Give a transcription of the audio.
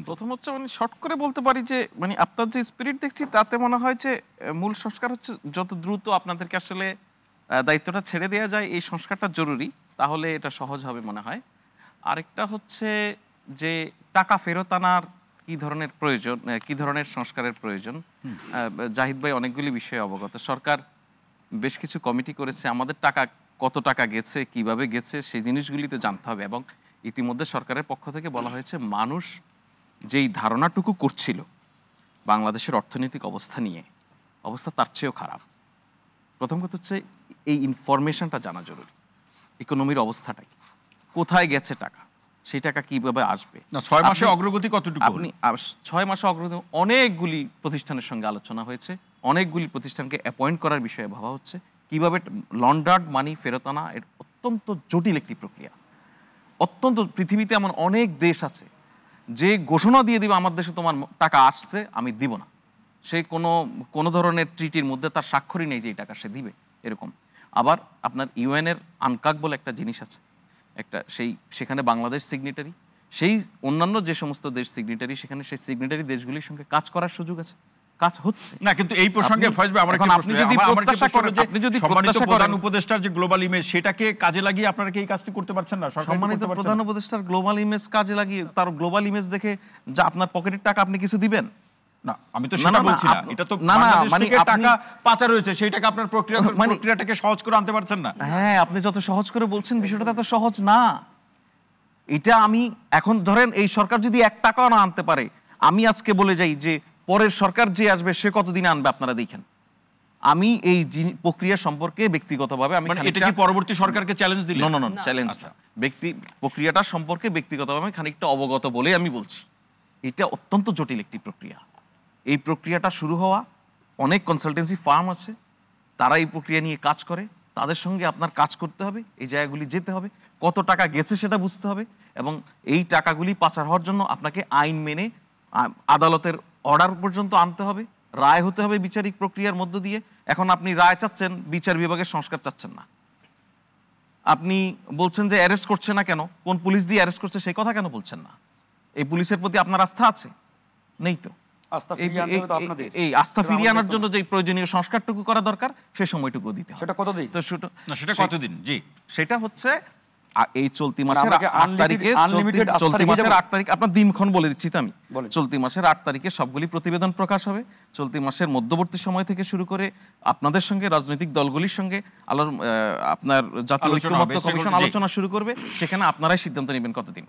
প্রথম হচ্ছে মানে শর্ট করে বলতে পারি যে মানে আপনার যে স্পিরিট দেখছি তাতে মনে হয় যে মূল সংস্কার হচ্ছে যত দ্রুত আপনাদেরকে আসলে দায়িত্বটা ছেড়ে দেওয়া যায়, এই সংস্কারটা জরুরি, তাহলে এটা সহজ হবে মনে হয়। আরেকটা হচ্ছে যে টাকা ফেরত আনার কী ধরনের প্রয়োজন, কী ধরনের সংস্কারের প্রয়োজন। জাহিদ ভাই অনেকগুলি বিষয়ে অবগত। সরকার বেশ কিছু কমিটি করেছে, আমাদের টাকা কত টাকা গেছে, কিভাবে গেছে সেই জিনিসগুলি তো জানতে হবে। এবং ইতিমধ্যে সরকারের পক্ষ থেকে বলা হয়েছে মানুষ যেই ধারণাটুকু করছিল বাংলাদেশের অর্থনৈতিক অবস্থা নিয়ে, অবস্থা তার চেয়েও খারাপ। প্রথম কথা হচ্ছে এই ইনফরমেশনটা জানা জরুরি, ইকোনমির অবস্থাটা কি, কোথায় গেছে টাকা, সেই টাকা কিভাবে আসবে। 6 মাসে অগ্রগতি কতটুকু? আপনি 6 মাসে অগ্রগতি অনেকগুলি প্রতিষ্ঠানের সঙ্গে আলোচনা হয়েছে, অনেকগুলি প্রতিষ্ঠানকে অ্যাপয়েন্ট করার বিষয়ে ভাবা হচ্ছে। কিভাবে লন্ডার্ড মানি ফেরত আনা এর অত্যন্ত জটিল একটি প্রক্রিয়া। অত্যন্ত, পৃথিবীতে এমন অনেক দেশ আছে যে ঘোষণা দিয়ে দিবে আমার দেশে তোমার টাকা আসছে, আমি দিব না। সে কোনো ধরনের ট্রিটির মধ্যে তার স্বাক্ষরই নেই যে এই টাকা সে দিবে, এরকম। আবার আপনার ইউএনের আনকাক বলে একটা জিনিস আছে, সেখানে বাংলাদেশ সিগনেটারি, সেই অন্যান্য যে সমস্ত দেশ সিগনেটারি, সেখানে সেই সিগনেটারি দেশগুলির সঙ্গে কাজ করার সুযোগ আছে, কাজ হচ্ছে না। কিন্তু এই প্রসঙ্গে ফয়েজ ভাই, আপনি যদি সম্মানিত প্রধান উপদেষ্টার যে গ্লোবাল ইমেজ, সেটাকে কাজে লাগিয়ে আপনারা কি এই কাজটি করতে পারছেন না? সম্মানিত প্রধান উপদেষ্টার গ্লোবাল ইমেজ কাজে লাগিয়ে তার গ্লোবাল ইমেজ দেখে যা আপনার পকেটের টাকা আপনি কিছু দিবেন না? আমি তো সেটা বলছি না। এটা তো মানে টাকা পাচার হয়েছে, সেই টাকা আপনার প্রক্রিয়াটাকে সহজ করে আনতে পারছেন না। হ্যাঁ, আপনি যত সহজ করে বলছেন বিষয়টা তত সহজ না। এটা আমি এখন ধরেন এই সরকার যদি 1 টাকাও না আনতে পারে, আমি আজকে বলে যাই যে পরের সরকার যে আসবে সে কতদিনে আনবে আপনারা দেখেন। আমি এই প্রক্রিয়া সম্পর্কে ব্যক্তিগতভাবে আমি এটা কি পরবর্তী সরকারকে চ্যালেঞ্জ দিলেন? না, চ্যালেঞ্জ না। প্রক্রিয়াটা সম্পর্কে ব্যক্তিগতভাবে আমি খানিকটা অবগত বলে আমি বলছি। এটা অত্যন্ত জটিল একটি প্রক্রিয়া। এই প্রক্রিয়াটা শুরু হওয়া, অনেক কনসালটেন্সি ফার্ম আছে, তারা এই প্রক্রিয়া নিয়ে কাজ করে, তাদের সঙ্গে আপনার কাজ করতে হবে, এই জায়গাগুলি যেতে হবে, কত টাকা গেছে সেটা বুঝতে হবে, এবং এই টাকাগুলি পাচার হওয়ার জন্য আপনাকে আইন মেনে আদালতের অর্ডার পর্যন্ত আনতে হবে, রায় হতে হবে বিচারিক প্রক্রিয়ার মধ্য দিয়ে। এখন আপনি রায় চাচ্ছেন, বিচার বিভাগের সংস্কার চাচ্ছেন না। আপনি বলছেন যে অ্যারেস্ট করছে না কেন, কোন পুলিশ দিয়ে অ্যারেস্ট করছে সেই কথা কেন বলছেন না? এই পুলিশের প্রতি আপনার আস্থা আছে? নেই তো। এই আস্থা ফিরিয়ে আনার জন্য যে প্রয়োজনীয় সংস্কারটুকু করা দরকার, সেই সময়টুকু দিতে হবে। সেটা কতদিন? তো সেটা কতদিন? জি, সেটা হচ্ছে এই চলতি মাসের 8 তারিখে, চলতি মাসের 8 তারিখ, আপনার দিনক্ষণ বলে দিচ্ছি তো আমি। চলতি মাসের 8 তারিখে সবগুলি প্রতিবেদন প্রকাশ হবে। চলতি মাসের মধ্যবর্তী সময় থেকে শুরু করে আপনাদের সঙ্গে, রাজনৈতিক দলগুলির সঙ্গে আপনার জাতীয় ঐক্যমত্য কমিশন আলোচনা শুরু করবে। সেখানে আপনারাই সিদ্ধান্ত নেবেন কতদিন।